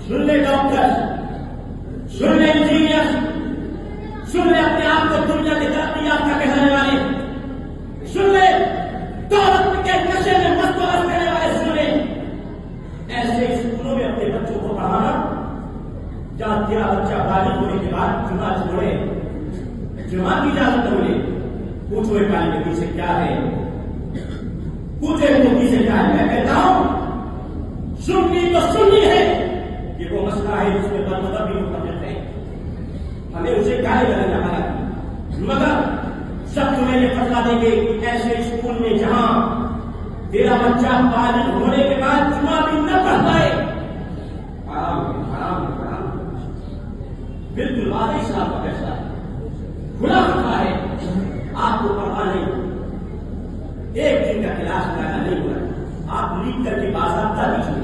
सुन ले डॉक्टर, सुन ले इंजीनियर, सुन ले अपने आप को दुनिया की तरक्की याफ्ता कहने वाले, सुन ले दौलत के नशे में मस्त करने वाले, सुन ले ऐसे स्कूलों में अपने बच्चों को पढ़ाना जहां तेरा बच्चा बालिग होने के बाद जुमा छोड़े, जुमा की इजाजत न मिले, पूछो एक गाली के पीछे क्या है, पूछो एक पीछे क्या है। मैं कहता हूं सुन्नी तो सुन्नी है, ये वो मसला है जिसमें बदमतलब भी मुतफिक है, हमें उसे गाली लगाना है। मगर सब तुम्हें ये फतवा देंगे ऐसे स्कूल में जहां तेरा बच्चा बालिग होने के बाद जुमा भी न पढ़ पाए, हराम बिल्कुल वादे इस्लाम का फैसला है, खुला फतवा है, आपको परवाह नहीं, एक दिन का क्लास लगाना नहीं हुआ, आप लीक करके बाज़ाब्ता दीजिए।